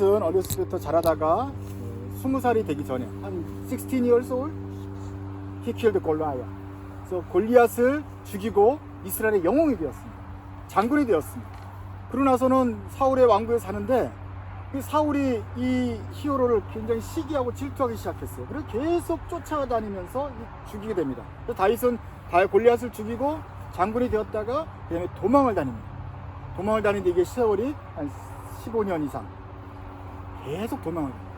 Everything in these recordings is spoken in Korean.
다윗은 어렸을 때부터 자라다가 20살이 되기 전에 한 16 years old he killed Goliath. 그래서 골리앗을 죽이고 이스라엘의 영웅이 되었습니다. 장군이 되었습니다. 그러고 나서는 사울의 왕국에 사는데 사울이 이 히어로를 굉장히 시기하고 질투하기 시작했어요. 그래서 계속 쫓아다니면서 죽이게 됩니다. 그래서 다윗은 골리앗을 죽이고 장군이 되었다가 그 다음에 도망을 다닙니다. 도망을 다니는데 이게 세월이 한 15년 이상 계속 도망을 다닙니다.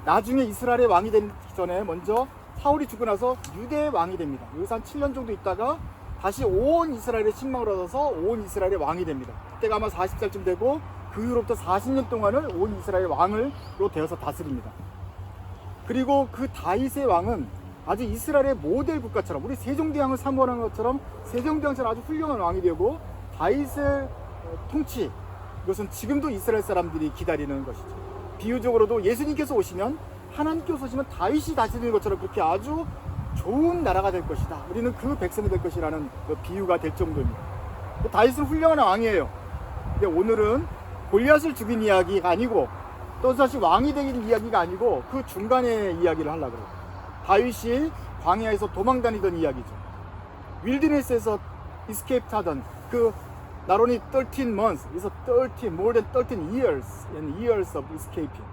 나중에 이스라엘의 왕이 되기 전에 먼저 사울이 죽고 나서 유대의 왕이 됩니다. 여기서 한 7년 정도 있다가 다시 온 이스라엘의 책망을 얻어서 온 이스라엘의 왕이 됩니다. 그때가 아마 40살쯤 되고 그 후로부터 40년 동안을 온 이스라엘 왕으로 되어서 다스립니다. 그리고 그 다윗의 왕은 아주 이스라엘의 모델 국가처럼 우리 세종대왕을 사모하는 것처럼 세종대왕처럼 아주 훌륭한 왕이 되고 다윗의 통치, 이것은 지금도 이스라엘 사람들이 기다리는 것이죠. 비유적으로도 예수님께서 오시면 하나님께서 오시면 다윗이 다스리는 것처럼 그렇게 아주 좋은 나라가 될 것이다. 우리는 그 백성이 될 것이라는 그 비유가 될 정도입니다. 다윗은 훌륭한 왕이에요. 근데 오늘은 골리앗을 죽인 이야기가 아니고 또 다시 왕이 된 이야기가 아니고 그 중간의 이야기를 하려고 그래요. 다윗이 광야에서 도망다니던 이야기죠. 윌드니스에서 이스케이프 하던 그 not only 13 months, it's 13, more than 13 years and years of escaping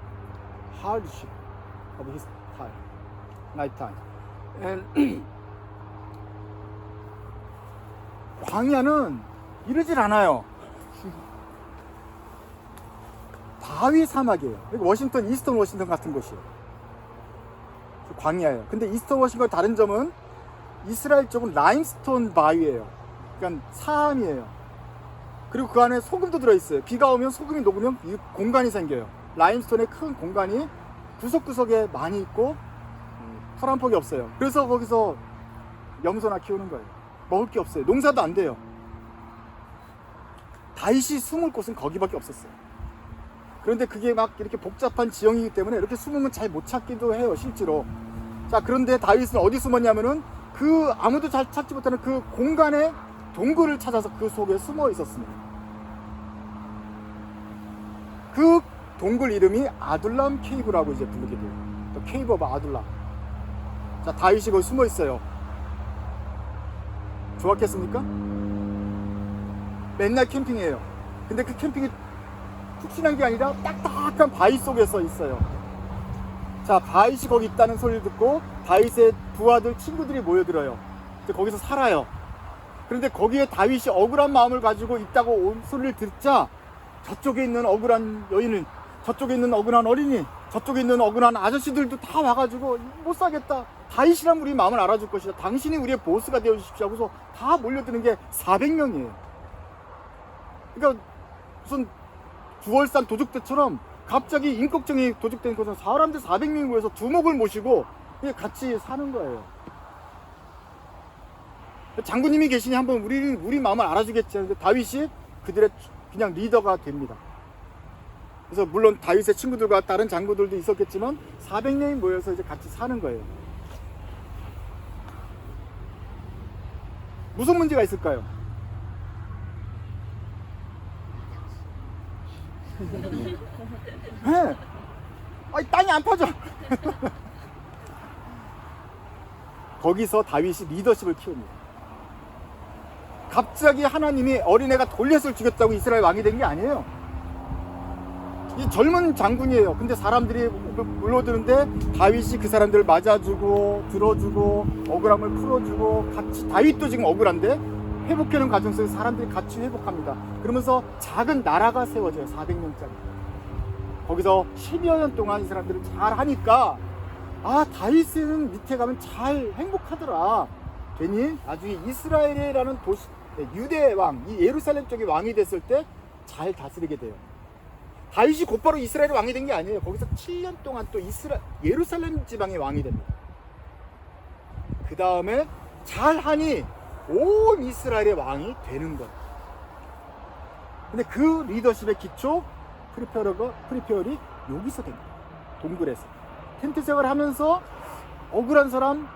hardship of his time, night time. And 광야는 이러질 않아요. 바위 사막이에요. 워싱턴, 이스턴 워싱턴 같은 곳이에요. 광야예요. 근데 이스턴 워싱턴 다른 점은 이스라엘 쪽은 라임스톤 바위예요. 그러니까 사암이에요. 그리고 그 안에 소금도 들어있어요. 비가 오면 소금이 녹으면 공간이 생겨요. 라임스톤의 큰 공간이 구석구석에 많이 있고 털 한 폭이 없어요. 그래서 거기서 염소나 키우는 거예요. 먹을 게 없어요. 농사도 안 돼요. 다윗이 숨을 곳은 거기밖에 없었어요. 그런데 그게 막 이렇게 복잡한 지형이기 때문에 이렇게 숨으면 잘 못 찾기도 해요, 실제로. 자, 그런데 다윗은 어디 숨었냐면은 그 아무도 잘 찾지 못하는 그 공간에 동굴을 찾아서 그 속에 숨어 있었습니다. 그 동굴 이름이 아둘람 케이브라고 이제 부르게 돼요. 또 케이브 오브 아둘람. 자, 다윗이 거기 숨어 있어요. 좋았겠습니까? 맨날 캠핑이에요. 근데 그 캠핑이 푹신한 게 아니라 딱딱한 바위 속에서 있어요. 자, 다윗이 거기 있다는 소리를 듣고 다윗의 부하들 친구들이 모여들어요. 거기서 살아요. 그런데 거기에 다윗이 억울한 마음을 가지고 있다고 온 소리를 듣자 저쪽에 있는 억울한 여인은, 저쪽에 있는 억울한 어린이, 저쪽에 있는 억울한 아저씨들도 다 와가지고 못 사겠다. 다윗이란 우리 마음을 알아줄 것이다. 당신이 우리의 보스가 되어주십시오 하고서 다 몰려드는 게 400명이에요. 그러니까 무슨 9월산 도적대처럼 갑자기 임꺽정이 도적된 것은 사람들 400명이 모여서 두목을 모시고 같이 사는 거예요. 장군님이 계시니 한번 우리 마음을 알아주겠지 하는데 다윗이 그들의 그냥 리더가 됩니다. 그래서 물론 다윗의 친구들과 다른 장군들도 있었겠지만 400명이 모여서 이제 같이 사는 거예요. 무슨 문제가 있을까요? 네. 아니, 땅이 안 파져. 거기서 다윗이 리더십을 키웁니다. 갑자기 하나님이 어린애가 골리앗을 죽였다고 이스라엘 왕이 된 게 아니에요. 이 젊은 장군이에요. 근데 사람들이 물러드는데 다윗이 그 사람들을 맞아주고 들어주고 억울함을 풀어주고 같이, 다윗도 지금 억울한데 회복하는 과정 속에서 사람들이 같이 회복합니다. 그러면서 작은 나라가 세워져요. 400명짜리. 거기서 10여 년 동안 이 사람들을 잘 하니까 아, 다윗은 밑에 가면 잘 행복하더라. 괜히 나중에 이스라엘이라는 도시, 유대 왕, 이 예루살렘 쪽의 왕이 됐을 때 잘 다스리게 돼요. 다윗이 곧바로 이스라엘의 왕이 된 게 아니에요. 거기서 7년 동안 또 예루살렘 지방의 왕이 됩니다. 그 다음에 잘하니 온 이스라엘의 왕이 되는 거예요. 근데 그 리더십의 기초, 프리페어리 여기서 됩니다. 동굴에서. 텐트 생활을 하면서 억울한 사람,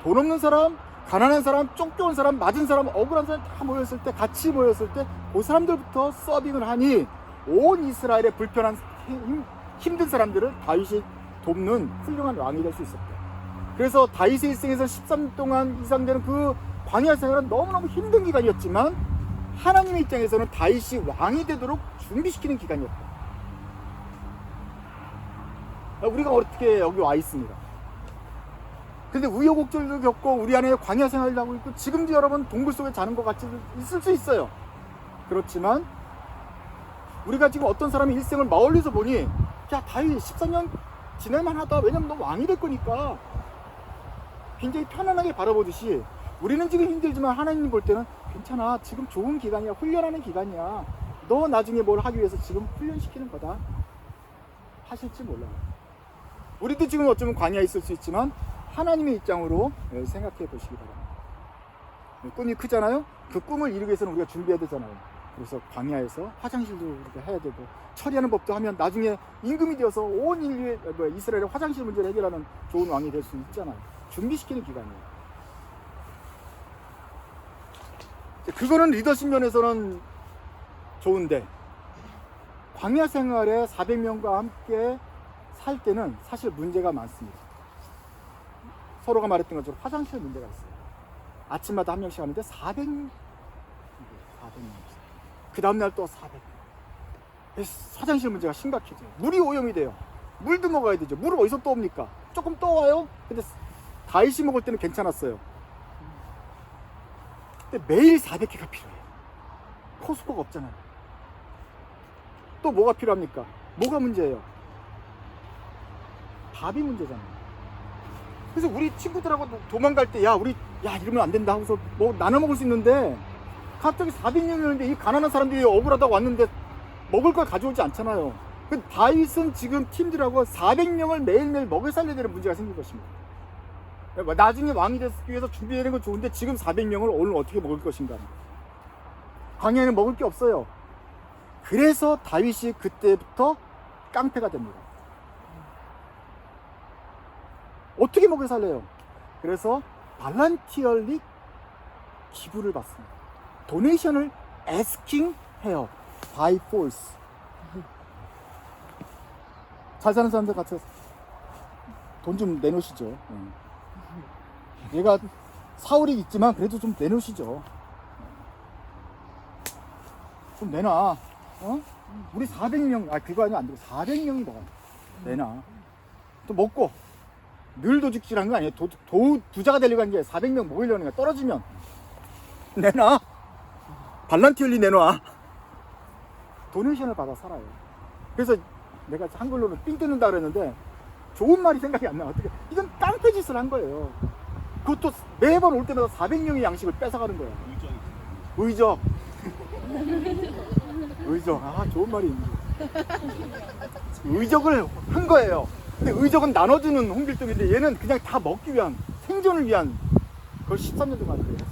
돈 없는 사람, 가난한 사람, 쫓겨온 사람, 맞은 사람, 억울한 사람 다 모였을 때, 같이 모였을 때 그 사람들부터 서빙을 하니 온 이스라엘의 불편한 힘든 사람들을 다윗이 돕는 훌륭한 왕이 될 수 있었대. 그래서 다윗의 일생에서 13년 동안 이상 되는 그 광야 생활은 너무너무 힘든 기간이었지만 하나님의 입장에서는 다윗이 왕이 되도록 준비시키는 기간이었다. 우리가 어떻게 여기 와 있습니다. 근데 우여곡절도 겪고 우리 안에 광야 생활을 하고 있고 지금도 여러분 동굴 속에 자는 것 같이 있을 수 있어요. 그렇지만 우리가 지금 어떤 사람의 일생을 멀리서 보니 야 다윗 14년 지낼만 하다. 왜냐면 너 왕이 될 거니까 굉장히 편안하게 바라보듯이 우리는 지금 힘들지만 하나님 볼 때는 괜찮아. 지금 좋은 기간이야. 훈련하는 기간이야. 너 나중에 뭘 하기 위해서 지금 훈련시키는 거다 하실지 몰라요. 우리도 지금 어쩌면 광야에 있을 수 있지만 하나님의 입장으로 생각해 보시기 바랍니다. 꿈이 크잖아요. 그 꿈을 이루기 위해서는 우리가 준비해야 되잖아요. 그래서 광야에서 화장실도 우리가 해야 되고 처리하는 법도 하면 나중에 임금이 되어서 온 인류의 이스라엘의 화장실 문제를 해결하는 좋은 왕이 될 수 있잖아요. 준비시키는 기간이에요. 그거는 리더십 면에서는 좋은데 광야 생활에 400명과 함께 살 때는 사실 문제가 많습니다. 서로가 말했던 것처럼 화장실 문제가 있어요. 아침마다 한 명씩 하는데 400명. 그 다음날 또 400. 화장실 문제가 심각해져요. 물이 오염이 돼요. 물도 먹어야 되죠. 물을 어디서 떠옵니까? 조금 떠와요. 근데 다윗이 먹을 때는 괜찮았어요. 근데 매일 400개가 필요해요. 코스코가 없잖아요. 또 뭐가 필요합니까? 뭐가 문제예요? 밥이 문제잖아요. 그래서 우리 친구들하고 도망갈 때 우리 이러면 안 된다 하고서 뭐 나눠 먹을 수 있는데 갑자기 400명이었는데 이 가난한 사람들이 억울하다고 왔는데 먹을 걸 가져오지 않잖아요. 다윗은 지금 팀들하고 400명을 매일매일 먹여 살려야 되는 문제가 생길 것입니다. 나중에 왕이 되기 위해서 준비되는 건 좋은데 지금 400명을 오늘 어떻게 먹을 것인가. 광야에는 먹을 게 없어요. 그래서 다윗이 그때부터 깡패가 됩니다. 어떻게 먹여 살려요? 그래서 발란티얼리 기부를 받습니다. 도네이션을 asking 해요. by force. 잘 사는 사람들 같이 돈 좀 내놓으시죠. 얘가 사울이 있지만 그래도 좀 내놓으시죠. 좀 내놔. 우리 400명, 그거 아니면 안 되고 400명이 먹어. 내놔. 또 먹고. 늘 도둑질한 거 아니에요. 부자가 되려고 하는 게 400명 먹으려는 거야. 떨어지면 내놔. 발란티얼리 내놔. 도네이션을 받아 살아요. 그래서 내가 한글로는 삥 뜯는다 그랬는데 좋은 말이 생각이 안 나. 어떻게 이건 깡패 짓을 한 거예요. 그것도 매번 올 때마다 400명의 양식을 뺏어가는 거야. 의적. 좋은 말이 있네. 의적을 한 거예요. 근데 의적은 나눠주는 홍길동인데 얘는 그냥 다 먹기 위한, 생존을 위한, 그걸 13년 동안 그랬어요.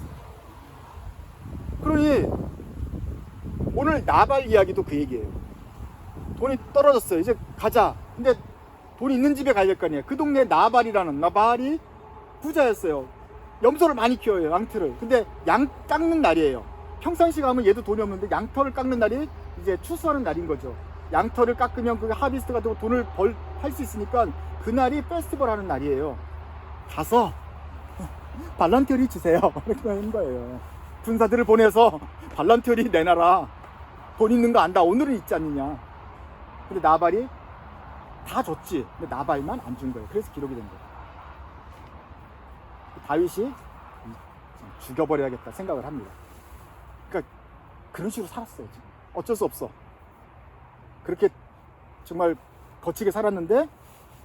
그러니 오늘 나발 이야기도 그 얘기예요. 돈이 떨어졌어요. 이제 가자. 근데 돈 있는 집에 가야 될 거 아니에요. 그 동네에 나발이 부자였어요. 염소를 많이 키워요. 양털을. 근데 양 깎는 날이에요. 평상시 가면 얘도 돈이 없는데 양털을 깎는 날이 이제 추수하는 날인 거죠. 양털을 깎으면 그게 하비스트가 되고 돈을 팔 수 있으니까 그날이 페스티벌 하는 날이에요. 가서 발란티얼이 주세요. 이렇게 하는 거예요. 군사들을 보내서 발란티얼이 내놔라. 돈 있는 거 안다. 오늘은 있지 않느냐. 근데 나발이 다 줬지. 근데 나발만 안 준 거예요. 그래서 기록이 된 거예요. 다윗이 죽여버려야겠다 생각을 합니다. 그러니까 그런 식으로 살았어요. 지금. 어쩔 수 없어. 그렇게 정말 거치게 살았는데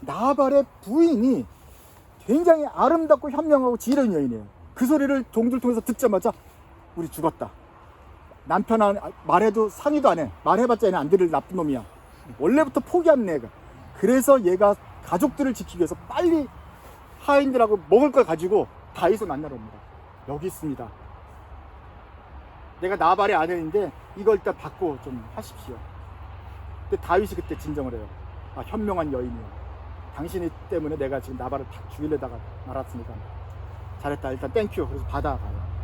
나발의 부인이 굉장히 아름답고 현명하고 지혜로운 여인이에요. 그 소리를 종들 통해서 듣자마자 우리 죽었다. 남편 말해도 상의도 안 해. 말해봤자 얘는 안 들을 나쁜 놈이야. 원래부터 포기한 애가. 그래서 얘가 가족들을 지키기 위해서 빨리 하인들하고 먹을 걸 가지고 다윗을 만나러 옵니다. 여기 있습니다. 내가 나발의 아들인데 이걸 일단 받고 좀 하십시오. 근데 다윗이 그때 진정을 해요. 현명한 여인이요. 당신이 때문에 내가 지금 나발을 다 죽이려다가 말았으니까 잘했다. 일단 땡큐. 그래서 받아가요.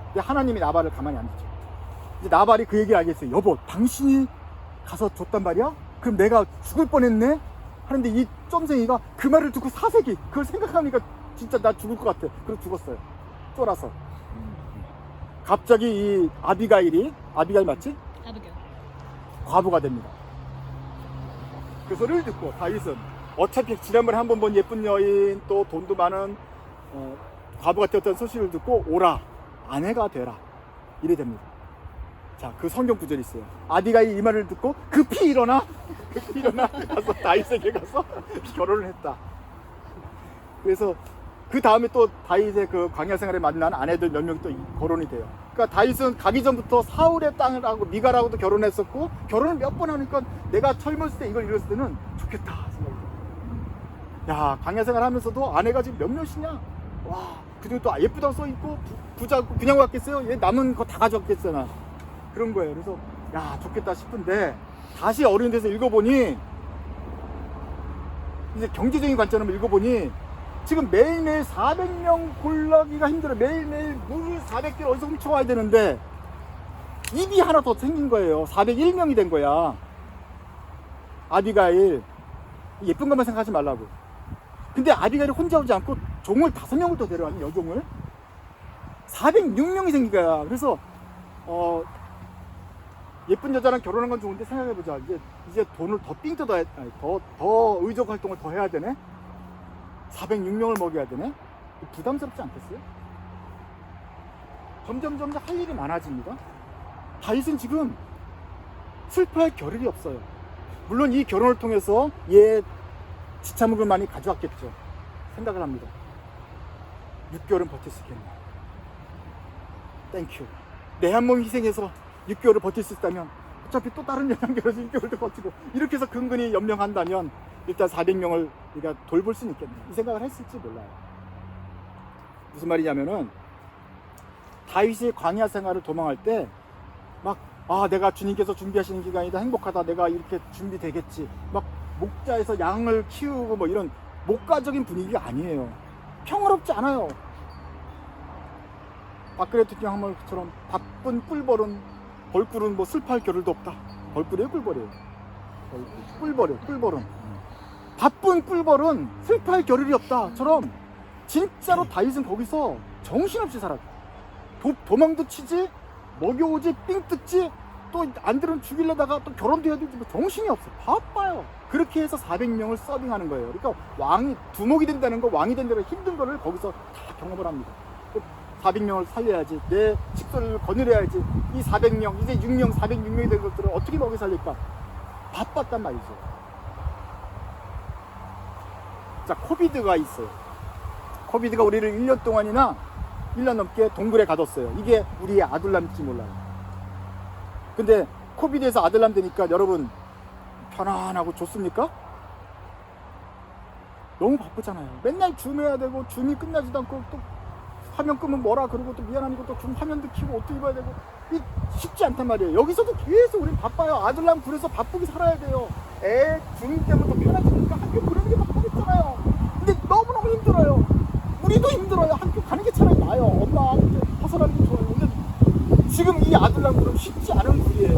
근데 하나님이 나발을 가만히 안 두죠. 이제 나발이 그 얘기를 알겠어요. 여보, 당신이 가서 줬단 말이야? 그럼 내가 죽을 뻔했네? 하는데 이 점쟁이가 그 말을 듣고 사색이 그걸 생각하니까 진짜 나 죽을 것 같아. 그래서 죽었어요. 쫄아서. 갑자기 이 아비가일 맞지? 아비게일. 과부가 됩니다. 그 소리를 듣고 다윗은 어차피 지난번에 한 번 본 예쁜 여인 또 돈도 많은 과부가 되었다는 소식을 듣고 오라 아내가 되라 이래 됩니다. 자, 그 성경 구절이 있어요. 아비가일 이 말을 듣고 급히 일어나 가서 다윗에게 가서 결혼을 했다. 그래서 그 다음에 또 다윗의 그 광야 생활에 만난 아내들 몇 명이 또 거론이 돼요. 그러니까 다윗은 가기 전부터 사울의 땅을하고 미갈하고도 결혼했었고, 결혼을 몇 번 하니까 내가 젊었을 때 이걸 이뤘을 때는 좋겠다 생각이 들어요. 야, 광야 생활 하면서도 아내가 지금 몇 명이냐? 와, 그리고 또 예쁘다고 써있고 부자 그냥 왔겠어요? 얘 남은 거 다 가져왔겠잖아. 그런 거예요. 그래서 야, 좋겠다 싶은데 다시 어린 데서 읽어보니, 이제 경제적인 관점으로 읽어보니 지금 매일매일 400명 골라기가 힘들어. 매일매일 물 400개를 어디서 훔쳐와야 되는데 입이 하나 더 생긴 거예요. 401명이 된 거야. 아비가일, 예쁜 것만 생각하지 말라고. 근데 아비가일이 혼자 오지 않고 종을 5명을 더 데려왔니, 여종을. 406명이 생긴 거야. 그래서 예쁜 여자랑 결혼한 건 좋은데 생각해보자. 이제 돈을 더 삥 뜯어야, 더 의적 활동을 더 해야 되네. 406명을 먹여야 되네. 부담스럽지 않겠어요? 점점 할 일이 많아집니다. 다윗은 지금 슬퍼할 겨를이 없어요. 물론 이 결혼을 통해서 얘 지참금을 많이 가져왔겠죠. 생각을 합니다. 6개월은 버틸 수 있겠네. 땡큐. 내 한 몸 희생해서 6개월을 버틸 수 있다면 어차피 또 다른 여자랑 결혼해서 6개월도 버티고 이렇게 해서 근근히 연명한다면 일단 400명을 우리가 돌볼 수는 있겠네. 이 생각을 했을지 몰라요. 무슨 말이냐면은 다윗이 광야 생활을 도망할 때 막 내가 주님께서 준비하시는 기간이다, 행복하다, 내가 이렇게 준비되겠지, 막 목자에서 양을 키우고 뭐 이런 목가적인 분위기가 아니에요. 평화롭지 않아요. 박근혜 대통령 한 말처럼 바쁜 꿀벌은 벌꿀은 뭐 슬퍼할 겨를도 없다. 벌꿀이에요, 꿀벌이에요? 꿀벌이에요, 꿀벌은. 바쁜 꿀벌은 슬퍼할 겨를이 없다처럼 진짜로 다윗은 거기서 정신없이 살았다. 도망도 치지, 먹여오지, 삥 뜯지, 또 안 들으면 죽이려다가 또 결혼도 해야 되지, 뭐 정신이 없어. 바빠요. 그렇게 해서 400명을 서빙하는 거예요. 그러니까 왕이 두목이 된다는 거, 왕이 된다는 힘든 거를 거기서 다 경험을 합니다. 400명을 살려야지, 내 직선을 거느려야지. 이 400명, 이제 6명, 406명이 된 것들을 어떻게 먹여 살릴까? 바빴단 말이죠. 자, 코비드가 있어요. 코비드가 우리를 1년 동안이나 1년 넘게 동굴에 가뒀어요. 이게 우리의 아들남일지 몰라요. 근데 코비드에서 아들남 되니까 여러분 편안하고 좋습니까? 너무 바쁘잖아요. 맨날 줌해야 되고, 줌이 끝나지도 않고 또 화면 끄면 뭐라 그러고 또 미안하니까 또 줌 화면도 켜고 옷도 입어야 되고, 이 쉽지 않단 말이에요. 여기서도 계속 우린 바빠요. 아들남 굴에서 바쁘게 살아야 돼요. 줌 때문에 또 편해지니까 학교 보내는 게 바쁘겠잖아요. 근데 너무너무 힘들어요. 우리도 힘들어요. 학교 가는 게 차라리 나아요. 엄마 이제 벗어나는 게 좋아요. 근데 지금 이 아들남 굴은 쉽지 않은 굴이에요.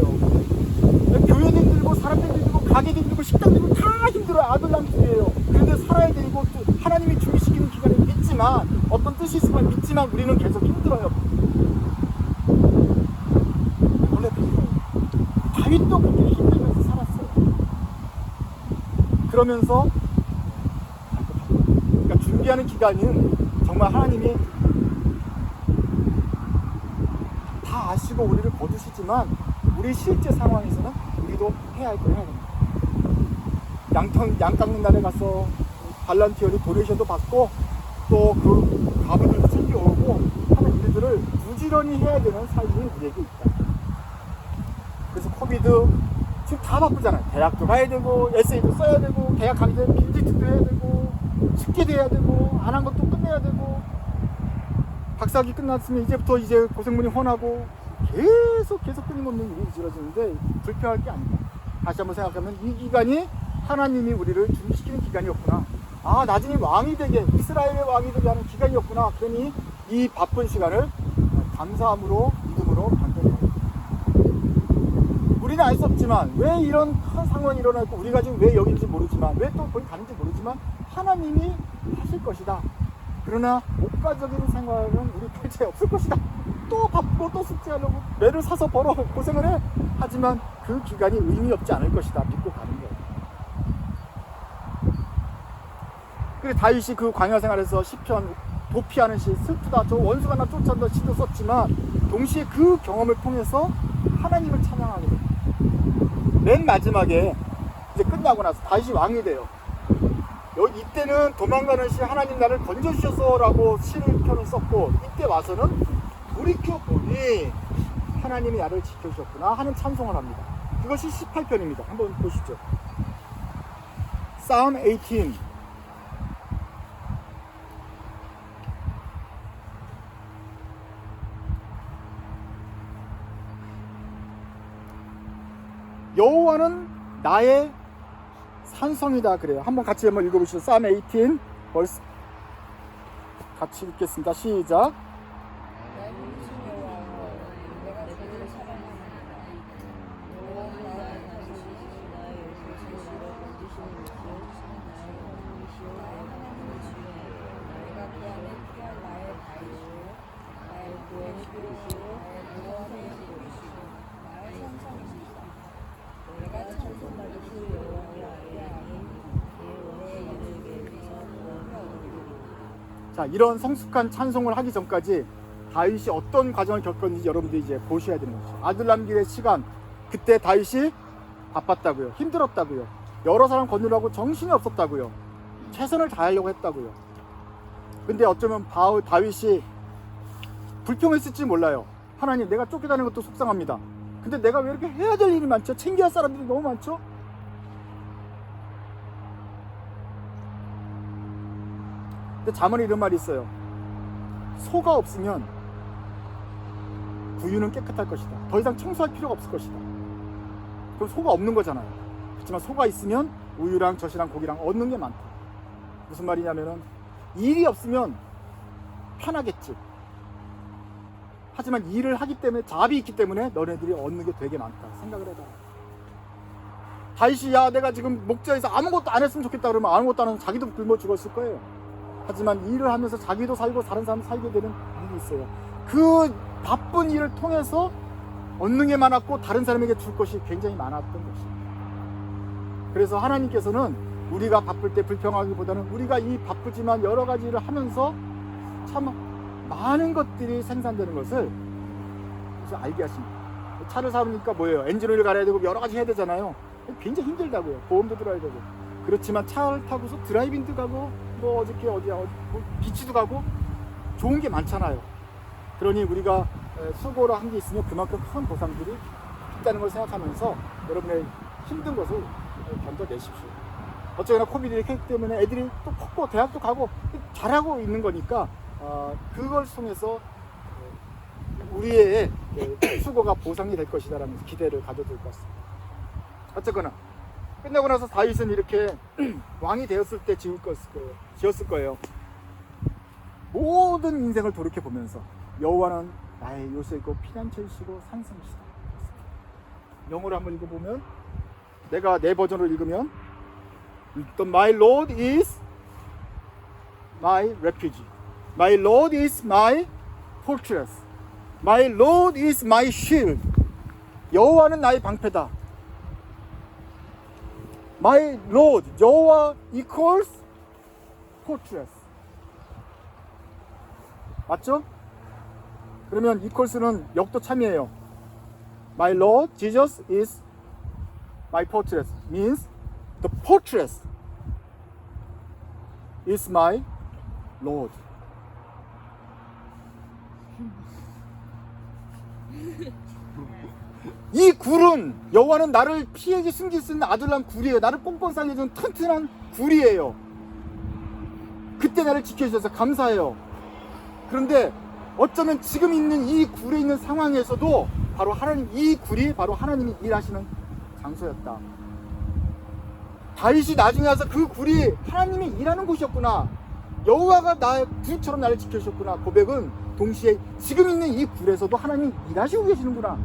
교회도 힘들고, 사람들도 힘들고, 가게도 힘들고, 식당도 힘들고, 다 힘들어요. 아들남 굴이에요. 그런데 살아야 되고, 또 하나님이 준비시키는 기간에 믿지만, 어떤 뜻이 있음을 믿지만 우리는 계속 힘들어요. 원래 그래요. 다윗도 그렇게 힘들면서 살았어요. 그러면서 그러니까 준비하는 기간은 정말 하나님이 다 아시고 우리를 거두시지만, 우리 실제 상황에서는 우리도 해야 할 걸 해야 됩니다. 양 깎는 날에 가서 발란티어리 도네이션도 받고, 또 그 가부들도 챙겨오고 하는 일들을 부지런히 해야 되는 삶이 우리에게 있다. 그래서 코비드 지금 다 바쁘잖아요. 대학도 가야 되고, 에세이도 써야 되고, 대학 가기 전에 빈티지도 해야 되고, 숙제도 해야 되고, 안 한 것도 끝내야 되고, 박사학위 끝났으면 이제부터 이제 고생문이 훤하고, 계속 끊임없는 일이 이루어지는데 불평할 게 아닙니다. 다시 한번 생각하면 이 기간이 하나님이 우리를 준비시키는 기간이었구나. 나중에 왕이 되게, 이스라엘의 왕이 되게 하는 기간이었구나. 그러니 이 바쁜 시간을 감사함으로, 믿음으로 견뎌내야 됩니다. 우리는 알 수 없지만 왜 이런 큰 상황이 일어나고 우리가 지금 왜 여기인지 모르지만 왜 또 거기 가는지 모르지만 하나님이 하실 것이다. 그러나 목가적인 생활은 우리 팔자에 없을 것이다. 또 바쁘고 또 숙제하려고 매를 사서 벌어 고생을 해. 하지만 그 기간이 의미 없지 않을 것이다. 믿고 가는 거예요. 그래서 다윗이 그 광야 생활에서 시편 도피하는 시, 슬프다, 저 원수가 나 쫓아온다 시도 썼지만 동시에 그 경험을 통해서 하나님을 찬양하게 돼요. 맨 마지막에 이제 끝나고 나서 다윗이 왕이 돼요. 이때는 도망가는 시 하나님 나를 건져주셔서 라고 시편을 썼고, 이때 와서는 돌이켜보니 하나님이 나를 지켜주셨구나 하는 찬송을 합니다. 그것이 18편입니다. 한번 보시죠. Psalm 18. 여호와는 나의 산성이다 그래요. 한번 같이 한번 읽어보시죠. Psalm 18 벌써 같이 읽겠습니다. 시작. 자, 이런 성숙한 찬송을 하기 전까지 다윗이 어떤 과정을 겪었는지 여러분들이 이제 보셔야 되는 거죠. 아들 남기의 시간, 그때 다윗이 바빴다고요. 힘들었다고요. 여러 사람 건드리라고 정신이 없었다고요. 최선을 다하려고 했다고요. 근데 어쩌면 다윗이 불평했을지 몰라요. 하나님, 내가 쫓겨다니는 것도 속상합니다. 근데 내가 왜 이렇게 해야 될 일이 많죠? 챙겨야 할 사람들이 너무 많죠? 근데 잠언에 이런 말이 있어요. 소가 없으면 부유는 깨끗할 것이다. 더 이상 청소할 필요가 없을 것이다. 그럼 소가 없는 거잖아요. 그렇지만 소가 있으면 우유랑 젖이랑 고기랑 얻는 게 많다. 무슨 말이냐면은 일이 없으면 편하겠지. 하지만 일을 하기 때문에 잡이 있기 때문에 너네들이 얻는 게 되게 많다. 생각을 해봐. 다윗이 야 내가 지금 목자에서 아무것도 안 했으면 좋겠다 그러면 아무것도 안 하면 자기도 굶어 죽었을 거예요. 하지만 일을 하면서 자기도 살고 다른 사람 살게 되는 일이 있어요. 그 바쁜 일을 통해서 얻는 게 많았고 다른 사람에게 줄 것이 굉장히 많았던 것입니다. 그래서 하나님께서는 우리가 바쁠 때 불평하기보다는 우리가 이 바쁘지만 여러 가지 일을 하면서 참 많은 것들이 생산되는 것을 알게 하십니다. 차를 사니까 뭐예요? 엔진오일 갈아야 되고 여러 가지 해야 되잖아요. 굉장히 힘들다고요. 보험도 들어야 되고. 그렇지만 차를 타고서 드라이빙도 가고 뭐 어저께 어디야 뭐 비치도 가고 좋은 게 많잖아요. 그러니 우리가 수고를 한 게 있으면 그만큼 큰 보상들이 있다는 걸 생각하면서 여러분의 힘든 것을 견뎌내십시오. 어쩌거나 코비드 케이크 때문에 애들이 또 컸고 대학도 가고 잘하고 있는 거니까 그걸 통해서 우리의 수고가 보상이 될 것이다라는 기대를 가져도 될 것 같습니다. 어쨌거나 끝나고 나서 다윗은 이렇게 왕이 되었을 때 지었을 거예요. 모든 인생을 돌이켜 보면서 여호와는 나의 요새이고 피난처이시고 산성이시다. 영어로 한번 읽어보면, 내가 내 버전으로 읽으면 My Lord is my refuge. My Lord is my fortress. My Lord is my shield. 여호와는 나의 방패다. My Lord, 여호와 equals fortress. 맞죠? 그러면 equals는 역도 참이에요. My Lord Jesus is my fortress. Means the fortress is my Lord. 이 굴은 여호와는 나를 피해지 숨길 수 있는 아둘람 굴이에요. 나를 꽁꽁 싸매준 튼튼한 굴이에요. 그때 나를 지켜주셔서 감사해요. 그런데 어쩌면 지금 있는 이 굴에 있는 상황에서도 바로 하나님, 이 굴이 바로 하나님이 일하시는 장소였다. 다윗이 나중에 와서 그 굴이 하나님이 일하는 곳이었구나, 여호와가 나의 굴처럼 나를 지켜주셨구나 고백은 동시에 지금 있는 이 굴에서도 하나님이 일하시고 계시는구나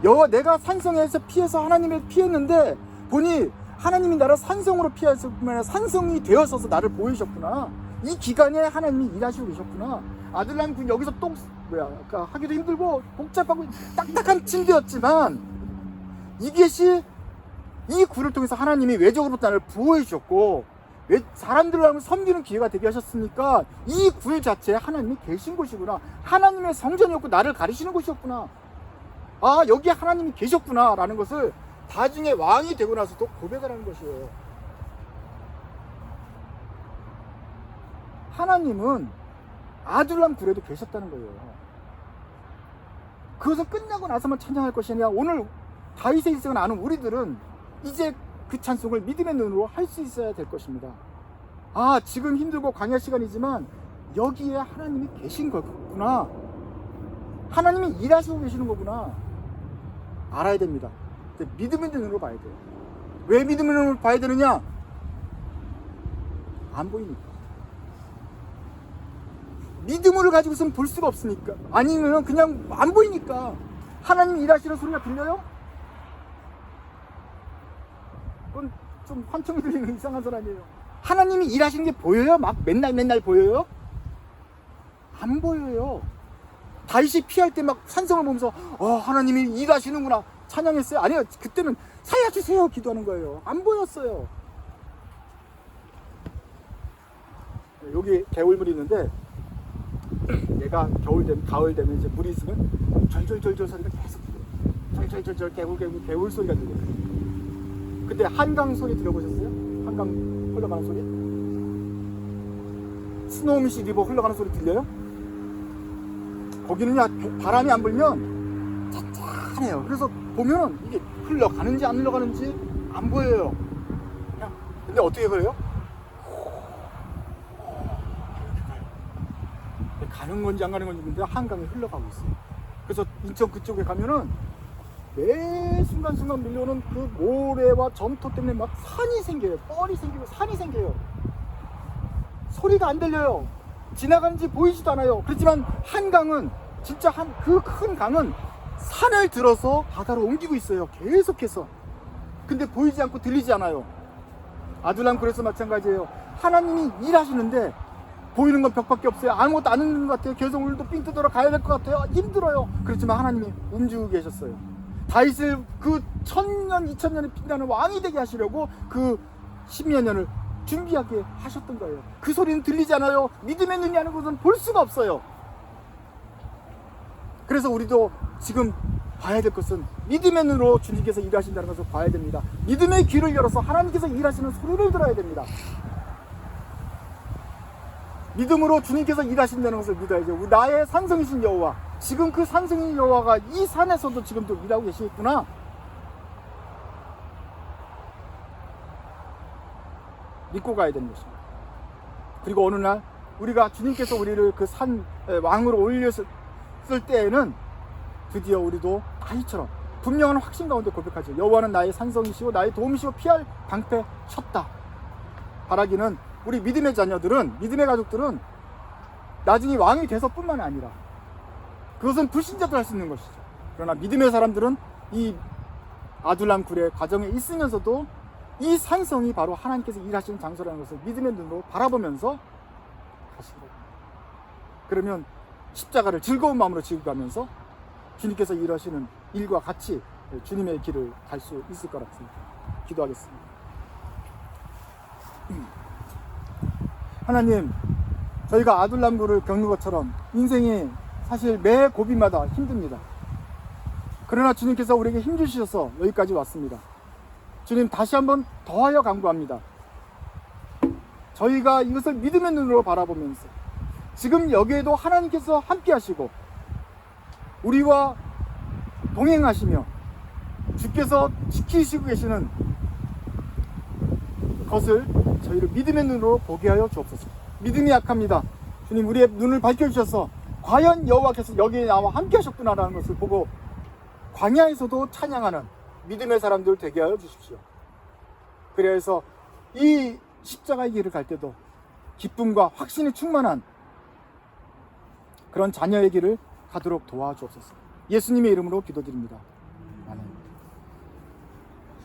내가 산성에서 피해서 하나님을 피했는데 보니 하나님이 나를 산성으로 피하셨구나. 산성이 되어서서 나를 보이셨구나. 이 기간에 하나님이 일하시고 계셨구나. 아둘람 군 여기서 아까 하기도 힘들고 복잡하고 딱딱한 침대였지만 이것이 이 굴을 통해서 하나님이 외적으로 나를 보호해 주셨고 사람들을 섬기는 기회가 되게 하셨으니까 이 굴 자체에 하나님이 계신 곳이구나. 하나님의 성전이었고 나를 가리시는 곳이었구나. 아, 여기에 하나님이 계셨구나 라는 것을 나중에 왕이 되고 나서도 고백하라는 것이에요. 하나님은 아둘람 굴에도 계셨다는 거예요. 그것은 끝나고 나서만 찬양할 것이 아니라 오늘 다윗의 일생을 아는 우리들은 이제 그 찬송을 믿음의 눈으로 할 수 있어야 될 것입니다. 아, 지금 힘들고 광야 시간이지만 여기에 하나님이 계신 거구나. 하나님이 일하시고 계시는 거구나. 알아야 됩니다. 믿음의 눈으로 봐야 돼요. 왜 믿음의 눈으로 봐야 되느냐? 안 보이니까. 믿음을 가지고서는 볼 수가 없으니까. 아니면 그냥 안 보이니까. 하나님 일하시는 소리가 들려요? 그건 좀 환청이 들리는 이상한 사람이에요. 하나님이 일하시는 게 보여요? 막 맨날 보여요? 안 보여요. 다윗이 피할 때 막 산성을 보면서 하나님이 일하시는구나 찬양했어요? 아니요, 그때는 살려주세요 기도하는 거예요. 안 보였어요. 여기 개울물이 있는데 얘가 가을 되면 이제 물이 있으면 절절절절 소리가 계속 들려요. 절절절절 개울 소리가 들려요. 근데 한강 소리 들어보셨어요? 한강 흘러가는 소리? 스노우미시 리버 흘러가는 소리 들려요? 거기는요, 바람이 안 불면 짠짠해요. 그래서 보면은 이게 흘러가는지 안 흘러가는지 안 보여요. 그냥. 근데 어떻게 그래요? 가는 건지 안 가는 건지 모르는데 한강에 흘러가고 있어요. 그래서 인천 그쪽에 가면은 매 순간순간 밀려오는 그 모래와 점토 때문에 막 산이 생겨요. 뻘이 생기고 산이 생겨요. 소리가 안 들려요. 지나가는지 보이지도 않아요. 그렇지만 한강은 진짜 그 큰 강은 산을 들어서 바다로 옮기고 있어요. 계속해서. 근데 보이지 않고 들리지 않아요. 아둘람 굴에서 마찬가지예요. 하나님이 일하시는데 보이는 건 벽밖에 없어요. 아무것도 안 있는 것 같아요. 계속 오늘도 삥 뜯으러 가야 될 것 같아요. 힘들어요. 그렇지만 하나님이 움직이고 계셨어요. 다윗을 그 1000년, 2000년에 빛나는 왕이 되게 하시려고 그 10여 년을 준비하게 하셨던 거예요. 그 소리는 들리지 않아요. 믿음의 눈이 아는 것은 볼 수가 없어요. 그래서 우리도 지금 봐야 될 것은 믿음의 눈으로 주님께서 일하신다는 것을 봐야 됩니다. 믿음의 귀를 열어서 하나님께서 일하시는 소리를 들어야 됩니다. 믿음으로 주님께서 일하신다는 것을 믿어야죠. 나의 산성이신 여호와, 지금 그 산성인 여호와가 이 산에서도 지금도 일하고 계시겠구나. 믿고 가야 되는 것입니다. 그리고 어느 날 우리가 주님께서 우리를 그 산 왕으로 올렸을 때에는 드디어 우리도 다윗처럼 분명한 확신 가운데 고백하죠. 여호와는 나의 산성이시고 나의 도움이시고 피할 방패 쳤다. 바라기는 우리 믿음의 자녀들은, 믿음의 가족들은 나중에 왕이 돼서 뿐만 아니라 그것은 불신자도 할 수 있는 것이죠. 그러나 믿음의 사람들은 이 아둘람 굴의 과정에 있으면서도 이 산성이 바로 하나님께서 일하시는 장소라는 것을 믿음의 눈으로 바라보면서 가시는 겁니다. 그러면 십자가를 즐거운 마음으로 지고 가면서 주님께서 일하시는 일과 같이 주님의 길을 갈 수 있을 것 같습니다. 기도하겠습니다. 하나님, 저희가 아둘람 굴을 겪는 것처럼 인생이 사실 매 고비마다 힘듭니다. 그러나 주님께서 우리에게 힘 주셔서 여기까지 왔습니다. 주님, 다시 한번 더하여 간구합니다. 저희가 이것을 믿음의 눈으로 바라보면서 지금 여기에도 하나님께서 함께 하시고 우리와 동행하시며 주께서 지키시고 계시는 것을 저희를 믿음의 눈으로 보게 하여 주옵소서. 믿음이 약합니다. 주님, 우리의 눈을 밝혀주셔서 과연 여호와께서 여기에 나와 함께 하셨구나라는 것을 보고 광야에서도 찬양하는 믿음의 사람들 되게 하여 주십시오. 그래서 이 십자가의 길을 갈 때도 기쁨과 확신이 충만한 그런 자녀의 길을 가도록 도와주옵소서. 예수님의 이름으로 기도드립니다.